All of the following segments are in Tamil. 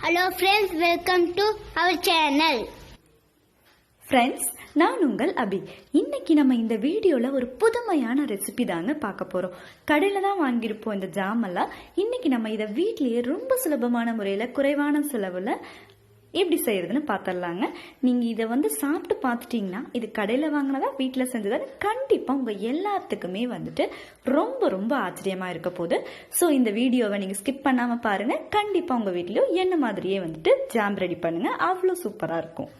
Hello friends, welcome to our channel. Friends, நான் உங்கள் அபி. இன்னைக்கு நம்ம இந்த வீடியோல ஒரு புதுமையான ரெசிபி தாங்க பார்க்க போறோம். கடையில தான் வாங்கியிருப்போம் இந்த ஜாம் எல்லாம். இன்னைக்கு நம்ம இதை வீட்லயே ரொம்ப சுலபமான முறையில குறைவான செலவுல எப்படி செய்யறதுன்னு பார்த்துடலாங்க. நீங்க இதை சாப்பிட்டு பார்த்துட்டீங்கன்னா இது கடையில வாங்கினதா வீட்டில் செஞ்சதா கண்டிப்பா உங்க எல்லாத்துக்குமே ரொம்ப ரொம்ப ஆச்சரியமா இருக்க போகுது. ஸோ இந்த வீடியோவை நீங்க ஸ்கிப் பண்ணாம பாருங்க. கண்டிப்பா உங்க வீட்லயும் என்ன மாதிரியே ஜாம் ரெடி பண்ணுங்க. அவ்வளோ சூப்பரா இருக்கும்.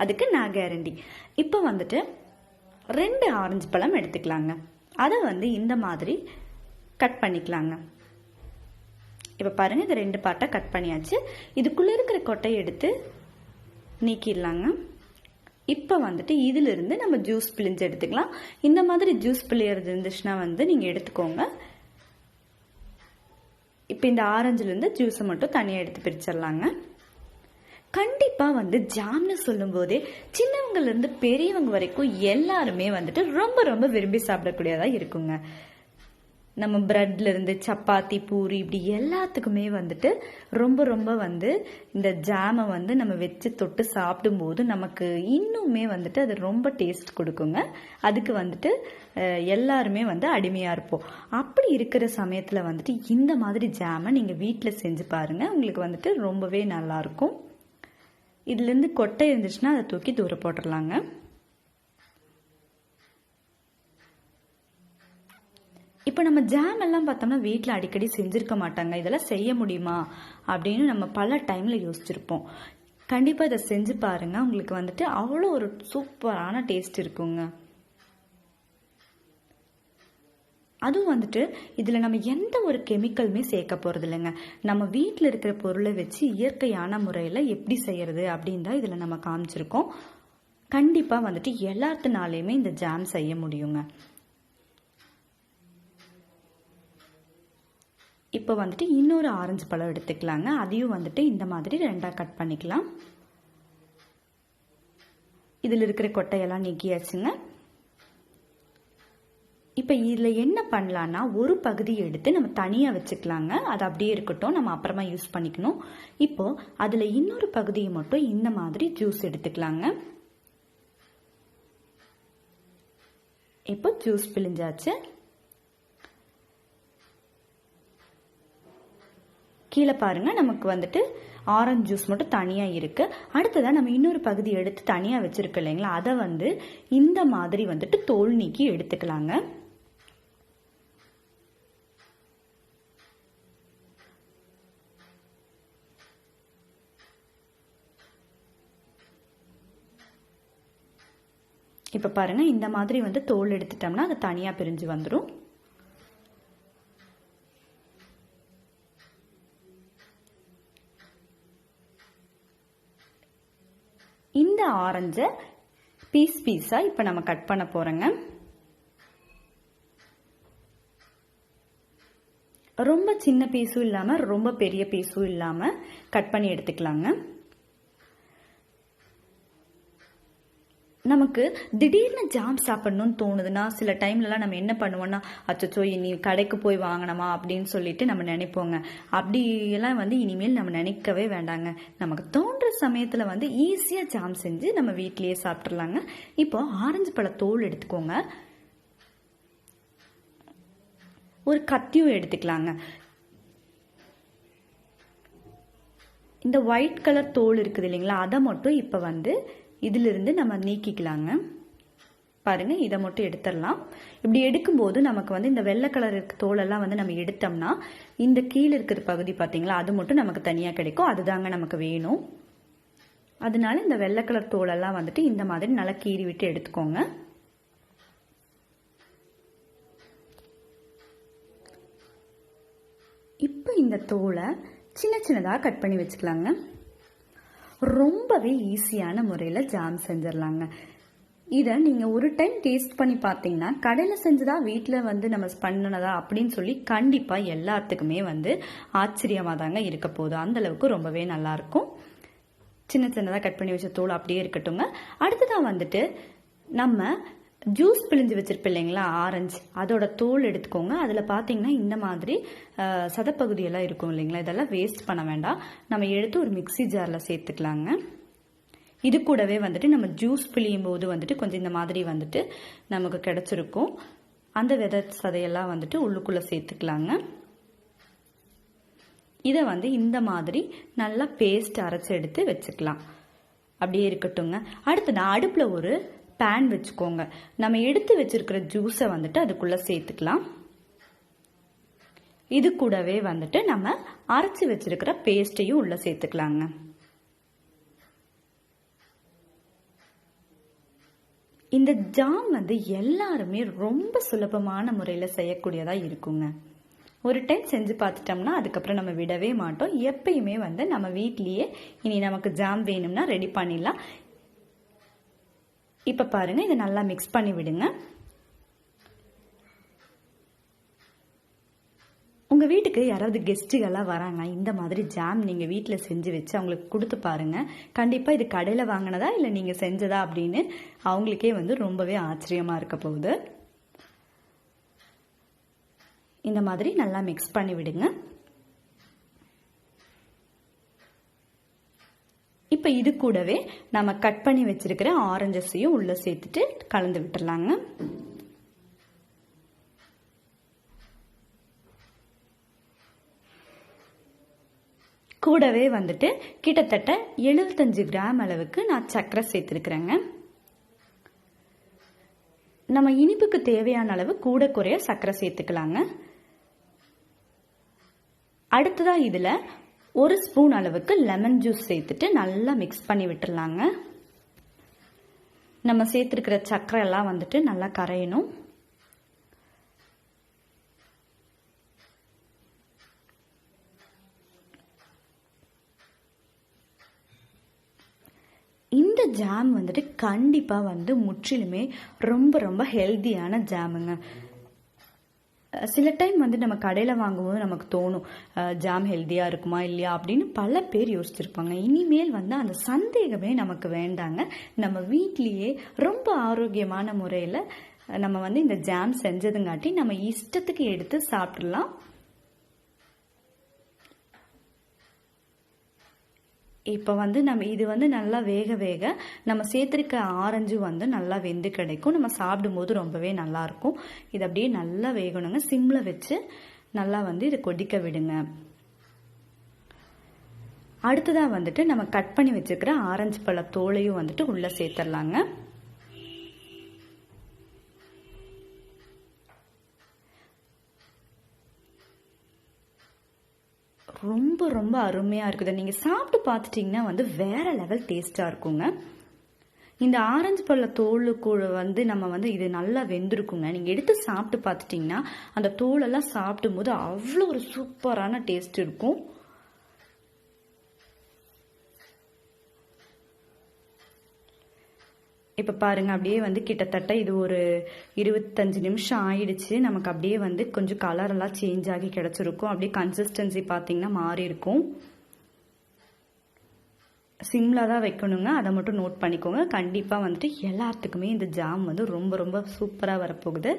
அதுக்கு நான் கேரண்டி. இப்போ 2 ஆரஞ்சு பழம் எடுத்துக்கலாங்க. அதை இந்த மாதிரி கட் பண்ணிக்கலாங்க. இப்போ பாருங்க, இது 2 பார்ட்டாக கட் பண்ணியாச்சு. இதுக்குள்ளே இருக்கிற கொட்டையை எடுத்து நீக்கிடலாங்க. இப்போ இதிலிருந்து நம்ம ஜூஸ் பிழிஞ்சு எடுத்துக்கலாம். இந்த மாதிரி ஜூஸ் பிழியறது இருந்துச்சுன்னா நீங்கள் எடுத்துக்கோங்க. இப்போ இந்த ஆரஞ்சுலேருந்து ஜூஸை மட்டும் தனியாக எடுத்து பிரிச்சிடலாங்க. கண்டிப்பாக ஜாம்னு சொல்லும் போதே சின்னவங்கலேருந்து பெரியவங்க வரைக்கும் எல்லாருமே ரொம்ப ரொம்ப விரும்பி சாப்பிடக்கூடியதா இருக்குங்க. நம்ம பிரெட்ல இருந்து சப்பாத்தி, பூரி இப்படி எல்லாத்துக்குமே ரொம்ப ரொம்ப இந்த ஜாமை நம்ம வச்சு தொட்டு சாப்பிடும்போது நமக்கு இன்னுமே அது ரொம்ப டேஸ்ட் கொடுக்குங்க. அதுக்கு எல்லாருமே அடிமையா இருப்போம். அப்படி இருக்கிற சமயத்துல இந்த மாதிரி ஜாமை நீங்க வீட்டில் செஞ்சு பாருங்க. உங்களுக்கு ரொம்பவே நல்லா இருக்கும். இதுல இருந்து கொட்டை இருந்துச்சுன்னா அதை தூக்கி தூர போட்டுடலாங்க. இப்போ நம்ம ஜாம் எல்லாம் பார்த்தோம்னா வீட்டில் அடிக்கடி செஞ்சுருக்க மாட்டாங்க. இதெல்லாம் செய்ய முடியுமா அப்படின்னு நம்ம பல டைமில் யோசிச்சிருப்போம். கண்டிப்பாக இதை செஞ்சு பாருங்க. உங்களுக்கு அவ்வளோ ஒரு சூப்பரான டேஸ்ட் இருக்குங்க. அதுவும் இதில் நம்ம எந்த ஒரு கெமிக்கலுமே சேர்க்க போகிறது இல்லைங்க. நம்ம வீட்டில் இருக்கிற பொருளை வச்சு இயற்கையான முறையில் எப்படி செய்யறது அப்படின்னு தான் இதில் நம்ம காமிச்சிருக்கோம். கண்டிப்பாக எல்லாத்தினாலையுமே இந்த ஜாம் செய்ய முடியுங்க. இப்போ இன்னொரு ஆரஞ்சு பழம் எடுத்துக்கலாங்க. அதையும் இந்த மாதிரி 2ஆ கட் பண்ணிக்கலாம். இதில் இருக்கிற கொட்டையெல்லாம் நீக்கியாச்சுங்க. இப்போ இதில் என்ன பண்ணலான்னா, ஒரு பகுதி எடுத்து நம்ம தனியாக வச்சுக்கலாங்க. அது அப்படியே இருக்கட்டும், நம்ம அப்புறமா யூஸ் பண்ணிக்கணும். இப்போ அதில் இன்னொரு பகுதியை மட்டும் இந்த மாதிரி ஜூஸ் எடுத்துக்கலாங்க. இப்போ ஜூஸ் பிழிஞ்சாச்சு. கீழே பாருங்க, நமக்கு ஆரஞ்சு ஜூஸ் மட்டும் தனியா இருக்கு. அடுத்ததான் நம்ம இன்னொரு பகுதி எடுத்து தனியா வச்சிருக்கோம் இல்லைங்களா, அதை இந்த மாதிரி தோல் நீக்கி எடுத்துக்கலாங்க. இப்ப பாருங்க, இந்த மாதிரி தோல் எடுத்துட்டோம்னா அது தனியா பிரிஞ்சு வந்துடும். இந்த ஆரஞ்சை பீஸா இப்ப நம்ம கட் பண்ண போறோங்க. ரொம்ப சின்ன பீஸும் இல்லாம ரொம்ப பெரிய பீஸும் இல்லாம கட் பண்ணி எடுத்துக்கலாங்க. நமக்கு திடீர்னு ஜாம் சாப்பிடணும்னு தோணுதுன்னா சில டைம்லலாம் நம்ம என்ன பண்ணுவோம்னா, அச்சோ இனி கடைக்கு போய் வாங்கணுமா அப்படின்னு சொல்லிட்டு நம்ம நினைப்போங்க. அப்படியெல்லாம் இனிமேல் நம்ம நினைக்கவே வேண்டாங்க. நமக்கு தோன்ற சமயத்தில் ஈஸியாக ஜாம் செஞ்சு நம்ம வீட்லேயே சாப்பிட்றலாங்க. இப்போ ஆரஞ்சு பழ தோல் எடுத்துக்கோங்க. ஒரு கத்தியும் எடுத்துக்கலாங்க. இந்த ஒயிட் கலர் தோல் இருக்குது இல்லைங்களா, அதை மட்டும் இப்போ இதிலிருந்து நம்ம நீக்கிக்கலாங்க. பாருங்க, இதை மட்டும் எடுத்துடலாம். இப்படி எடுக்கும்போது நமக்கு இந்த வெள்ளை கலர் தோலெல்லாம் நம்ம எடுத்தோம்னா இந்த கீழே இருக்கிற பகுதி பார்த்தீங்களா, அது மட்டும் நமக்கு தனியாக கிடைக்கும். அதுதாங்க நமக்கு வேணும். அதனால இந்த வெள்ளை கலர் தோலெல்லாம் இந்த மாதிரி நல்லா கீறி விட்டு எடுத்துக்கோங்க. இப்போ இந்த தோலை சின்ன சின்னதாக கட் பண்ணி வச்சுக்கலாங்க. ரொம்பவே ஈஸியான முறையில் ஜாம் செஞ்சிடலாங்க. இதை நீங்கள் ஒரு டைம் டேஸ்ட் பண்ணி பார்த்தீங்கன்னா கடையில் செஞ்சதா வீட்டில் நம்ம பண்ணினதா அப்படின்னு சொல்லி கண்டிப்பாக எல்லாத்துக்குமே ஆச்சரியமாக தாங்க இருக்க போகுது. அந்தளவுக்கு ரொம்பவே நல்லாயிருக்கும். சின்ன சின்னதாக கட் பண்ணி வச்ச தோல் அப்படியே இருக்கட்டுங்க. அடுத்ததான் நம்ம ஜூஸ் பிழிஞ்சு வச்சிருப்பேன் இல்லைங்களா ஆரஞ்சு, அதோட தோல் எடுத்துக்கோங்க. அதில் பார்த்தீங்கன்னா இந்த மாதிரி சதப்பகுதியெல்லாம் இருக்கும் இல்லைங்களா, இதெல்லாம் வேஸ்ட் பண்ண வேண்டாம். நம்ம எடுத்து ஒரு மிக்சி ஜாரில் சேர்த்துக்கலாங்க. இது கூடவே வந்துட்டு நம்ம ஜூஸ் பிழியும் போது வந்துட்டு கொஞ்சம் இந்த மாதிரி வந்துட்டு நமக்கு கிடைச்சிருக்கும். அந்த விதை சதையெல்லாம் வந்துட்டு உள்ளுக்குள்ளே சேர்த்துக்கலாங்க. இதை வந்து இந்த மாதிரி நல்லா பேஸ்ட் அரைச்சி எடுத்து வச்சுக்கலாம். அப்படியே இருக்கட்டுங்க. அடுத்து நான் அடுப்பில் ஒரு பேன் வச்சுக்கோங்க. நம்ம எடுத்து வச்சிருக்கிற ஜூஸை வந்துட்டு அதுக்குள்ளே சேர்த்துக்கலாம். இது கூடவே வந்துட்டு நம்ம அரைச்சி வச்சிருக்கிற பேஸ்ட்டையும் உள்ளே சேர்த்துக்கலாங்க. இந்த ஜாம் வந்து எல்லாருமே ரொம்ப சுலபமான முறையில் செய்யக்கூடியதாக இருக்குங்க. ஒரு டைம் செஞ்சு பார்த்துட்டோம்னா அதுக்கப்புறம் நம்ம விடவே மாட்டோம். எப்பயுமே வந்து நம்ம வீட்லேயே இனி நமக்கு ஜாம் வேணும்னா ரெடி பண்ணிடலாம். இப்போ பாருங்க, இதை நல்லா மிக்ஸ் பண்ணி விடுங்க. உங்கள் வீட்டுக்கு யாராவது கெஸ்ட்டுகள்லாம் வராங்க, இந்த மாதிரி ஜாம் நீங்கள் வீட்டில் செஞ்சு வச்சு அவங்களுக்கு கொடுத்து பாருங்கள். கண்டிப்பாக இது கடையில் வாங்கினதா இல்லை நீங்கள் செஞ்சதா அப்படின்னு அவங்களுக்கே வந்து ரொம்பவே ஆச்சரியமாக இருக்க போகுது. இந்த மாதிரி நல்லா மிக்ஸ் பண்ணி விடுங்க. இப்போ இது கூடவே நம்ம கட் பண்ணி வச்சிருக்கிற ஆரஞ்சஸையும் உள்ள சேர்த்துட்டு கலந்து விட்டுறலாங்க. கூடவே வந்துட்டு கிட்டத்தட்ட 75 கிராம் அளவுக்கு நான் சர்க்கரை சேர்த்துருக்குறேங்க. நம்ம இனிப்புக்கு தேவையான அளவு கூட குறைய சர்க்கரை சேர்த்துக்கலாங்க. அடுத்ததா இதுல 1 ஸ்பூன் அளவுக்கு லெமன் ஜூஸ் சேர்த்துட்டு நல்லா மிக்ஸ் பண்ணி விட்டுறலாங்க. நம்ம சேர்த்துருக்கிற சர்க்கரை எல்லாம் வந்துட்டு நல்லா கரையணும். இந்த ஜாம் வந்துட்டு கண்டிப்பா வந்து முற்றிலுமே ரொம்ப ரொம்ப ஹெல்தியான ஜாமுங்க. சில டைம் வந்து நம்ம கடையில் வாங்கும்போது நமக்கு தோணும் ஜாம் ஹெல்த்தியாக இருக்குமா இல்லையா அப்படின்னு பல பேர் யோசிச்சிருப்பாங்க. இனிமேல் வந்து அந்த சந்தேகமே நமக்கு வேண்டாங்க. நம்ம வீட்லேயே ரொம்ப ஆரோக்கியமான முறையில் நம்ம வந்து இந்த ஜாம் செஞ்சதுங்காட்டி நம்ம இஷ்டத்துக்கு எடுத்து சாப்பிடலாம். இப்போ வந்து நம்ம இது வந்து நல்லா வேக நம்ம சேர்த்துருக்க ஆரஞ்சு வந்து நல்லா வெந்து கிடைக்கும். நம்ம சாப்பிடும்போது ரொம்பவே நல்லாயிருக்கும். இது அப்படியே நல்லா வேகணுங்க. சிம்மில் வச்சு நல்லா வந்து இதை கொதிக்க விடுங்க. அடுத்ததாக வந்துட்டு நம்ம கட் பண்ணி வச்சுருக்கிற ஆரஞ்சு பழ தோலையும் வந்துட்டு உள்ளே சேர்த்துடலாங்க. ரொம்ப ரொம்ப அருமையாக இருக்குது. நீங்கள் சாப்பிட்டு பார்த்துட்டிங்கன்னா வந்து வேற லெவல் டேஸ்ட்டாக இருக்குங்க. இந்த ஆரஞ்சு பழ தோலுக்கு வந்து நம்ம வந்து இது நல்லா வெந்திருக்குங்க. நீங்கள் எடுத்து சாப்பிட்டு பார்த்துட்டிங்கன்னா அந்த தோலெல்லாம் சாப்பிடும் போது அவ்வளோ ஒரு சூப்பரான டேஸ்ட் இருக்கும். இப்போ பாருங்க, அப்படியே வந்து கிட்டத்தட்ட இது ஒரு 25 நிமிஷம் ஆயிடுச்சு. நமக்கு அப்படியே வந்து கொஞ்சம் கலரெல்லாம் சேஞ்ச் ஆகி கிடச்சிருக்கும். அப்படியே கன்சிஸ்டன்சி பார்த்தீங்கன்னா மாறி இருக்கும். சிம்மில் தான் வைக்கணுங்க, அதை மட்டும் நோட் பண்ணிக்கோங்க. கண்டிப்பாக வந்துட்டு எல்லாத்துக்குமே இந்த ஜாம் வந்து ரொம்ப ரொம்ப சூப்பராக வரப்போகுது.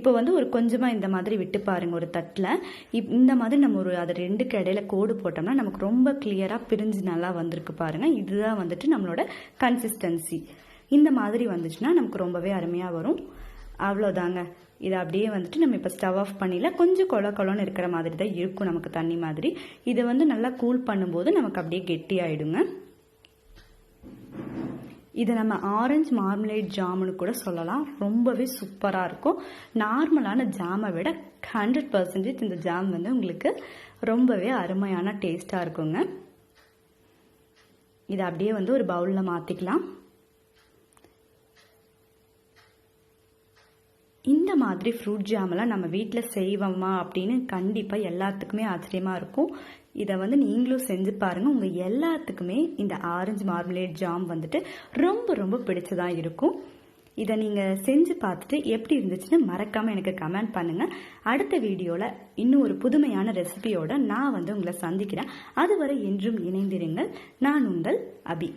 இப்போ வந்து ஒரு கொஞ்சமாக இந்த மாதிரி விட்டு பாருங்கள் ஒரு தட்டில். இந்த மாதிரி நம்ம அது 2க்கு இடையில கோடு போட்டோம்னா நமக்கு ரொம்ப கிளியராக பிரிஞ்சு நல்லா வந்திருக்கு பாருங்கள். இதுதான் வந்துட்டு நம்மளோட கன்சிஸ்டன்சி. இந்த மாதிரி வந்துச்சுன்னா நமக்கு ரொம்பவே அருமையாக வரும். அவ்வளோதாங்க. இதை அப்படியே வந்துட்டு நம்ம இப்போ ஸ்டவ் ஆஃப் பண்ணிடலாம். கொஞ்சம் கொலன்னு இருக்கிற மாதிரி தான் இருக்கும் நமக்கு தண்ணி மாதிரி. இதை வந்து நல்லா கூல் பண்ணும்போது நமக்கு அப்படியே கெட்டி ஆயிடுங்க. இதை நம்ம ஆரஞ்சு மார்மலேட் ஜாமுன்னு கூட சொல்லலாம். ரொம்பவே சூப்பராக இருக்கும். நார்மலான ஜாமை விட 100% இந்த ஜாம் வந்து உங்களுக்கு ரொம்பவே அருமையான டேஸ்டாக இருக்குங்க. இதை அப்படியே வந்து ஒரு பவுலில் மாற்றிக்கலாம். இந்த மாதிரி ஃப்ரூட் ஜாமெல்லாம் நம்ம வீட்டில் செய்வோமா அப்படின்னு கண்டிப்பாக எல்லாத்துக்குமே ஆச்சரியமாக இருக்கும். இதை வந்து நீங்களும் செஞ்சு பாருங்கள். உங்கள் எல்லாத்துக்குமே இந்த ஆரஞ்சு மார்மலேட் ஜாம் வந்துட்டு ரொம்ப ரொம்ப பிடிச்சதாக இருக்கும். இதை நீங்கள் செஞ்சு பார்த்துட்டு எப்படி இருந்துச்சுன்னு மறக்காமல் எனக்கு கமெண்ட் பண்ணுங்கள். அடுத்த வீடியோவில் இன்னும் ஒரு புதுமையான ரெசிபியோட நான் வந்து உங்களை சந்திக்கிறேன். அதுவரை என்றும் இணைந்திருங்கள். நான் உங்கள் அபி.